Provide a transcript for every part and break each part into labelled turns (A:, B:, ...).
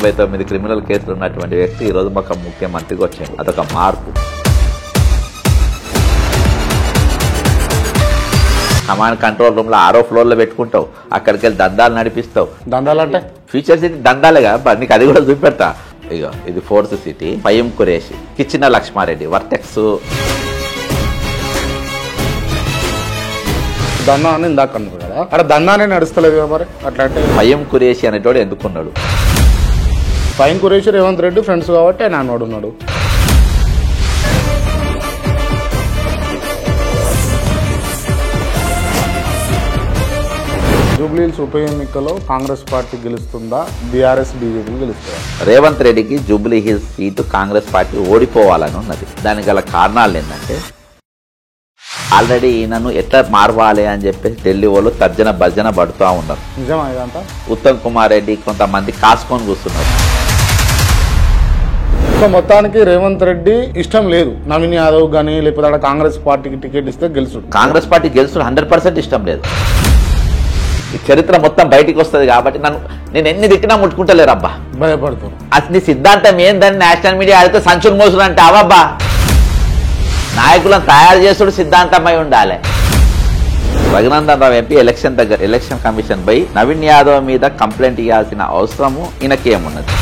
A: 89 criminal కేసులు ఉన్నటువంటి వ్యక్తి ఈ రోజు మాకు ముఖ్యమంత్రికి వచ్చాడు. అదొక మార్పు. కమాండ్ కంట్రోల్ రూమ్ లో 6వ ఫ్లోర్ లో పెట్టుకుంటావు, అక్కడికి వెళ్ళి దందాలు నడిపిస్తావు.
B: దందాలు అంటే
A: ఫ్యూచర్ సిటీ దందాలేగా, నీకు అది కూడా చూపెడతా. ఇగో ఇది 4th సిటీ, పయ్యం కురేషి, కిచ్చిన లక్ష్మారెడ్డి, వర్టెక్స్.
B: దందా అని ఇందాక అన్నారు కదా, అక్కడ దందానే నడుస్తలేదు కదా మరి. అట్లా అంటే
A: పయ్యం కురేషి అనేటోడు ఎందుకున్నాడు?
B: పయ్యం కురేషి రేవంత్ రెడ్డి ఫ్రెండ్స్ కాబట్టి ఆయన అన్నోడు ఉన్నాడు. జూబ్లీహిల్స్ ఉప ఎన్నికలో కాంగ్రెస్ పార్టీ గెలుస్తుందా, బీఆర్ఎస్ బీజేపీ గెలుస్తుందా?
A: రేవంత్ రెడ్డికి జూబ్లీహిల్స్ సీటు కాంగ్రెస్ పార్టీ ఓడిపోవాలని ఉన్నది. దానికి గల కారణాలు ఏంటంటే, ఆల్రెడీ ఈయనను ఎట్లా మార్వాలి అని చెప్పేసి ఢిల్లీ వాళ్ళు తర్జన భర్జన పడుతూ ఉన్నారు.
B: నిజమా ఇదంతా?
A: ఉత్తమ్ కుమార్ రెడ్డి కొంతమంది కాసుకొని కూర్చున్నారు.
B: సో మొత్తానికి రేవంత్ రెడ్డి ఇష్టం లేదు నవీన్ యాదవ్ గానీ, లేకపోతే కాంగ్రెస్ పార్టీకి టికెట్ ఇస్తే గెలుచుడు.
A: కాంగ్రెస్ పార్టీ గెలుచుడు 100% ఇష్టం లేదు. ఈ చరిత్ర మొత్తం బయటికి వస్తుంది కాబట్టి నేను ఎన్ని తిట్టినా ముట్టుకుంటలేరబ్బా,
B: భయపడుతారు.
A: అసలు నీ సిద్ధాంతం ఏందని నేషనల్ మీడియా అడిగితే సంచులు మోసులు అంటే అవబ్బా. నాయకులను తయారు చేసుడు సిద్ధాంతమై ఉండాలి. Raghunandan Rao MP election commission పై నవీన్ యాదవ్ మీద కంప్లైంట్ ఇవ్వాల్సిన అవసరము ఈయనకేమున్నది?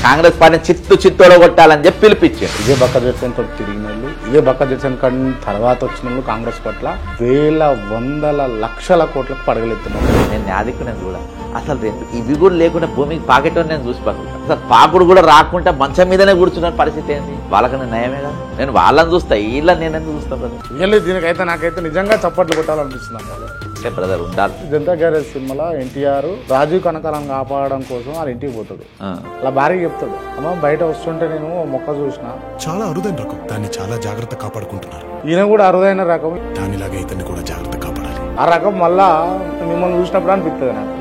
A: కాంగ్రెస్ పార్టీని చిత్తోడ కొట్టాలని చెప్పి పిలిపించారు.
B: ఇదే బక్క జడ్సన్ తోటి తిరిగిన వాళ్ళు, ఇదే బక్క జడ్సన్ కన్నా తర్వాత వచ్చిన వాళ్ళు కాంగ్రెస్ పట్ల వేల వందల లక్షల కోట్లకు పడగలెత్తున్నారు.
A: నేను నాదికునేది కూడా అసలు ఇవి కూడా లేకుండా భూమికి పాకెట్ నేను చూసి పడుకుంటా. అసలు పాకుడు కూడా రాకుండా మంచం మీదనే కూర్చున్న పరిస్థితి ఏంది? వాళ్ళకన్నా నయమే కదా. నేను వాళ్ళని చూస్తా, వీళ్ళని నేను ఎందుకు చూస్తా బ్రదర్?
B: దీనికైతే నాకైతే నిజంగా చప్పట్లు కొట్టాలనిపిస్తున్నాను.
A: బ్రదర్ ఉండాలి.
B: జనతా గ్యారేజ్ సినిమాలో ఎన్టీఆర్ రాజీవ్ కనకాలను కాపాడడం కోసం వాళ్ళ ఇంటికి పోతాడు. అలా భార్య చెప్తాడు, అమ్మ బయట వస్తుంటే నేను మొక్క చూసిన,
C: చాలా అరుదైన రకం, దాన్ని చాలా జాగ్రత్త కాపాడుకుంటున్నారు.
B: ఈయన కూడా అరుదైన రకం,
C: దానిలాగా ఇతన్ని కూడా జాగ్రత్త కాపాడాలి.
B: ఆ రకం మళ్ళా మిమ్మల్ని చూసినప్పుడు అనిపిస్తుంది నాకు.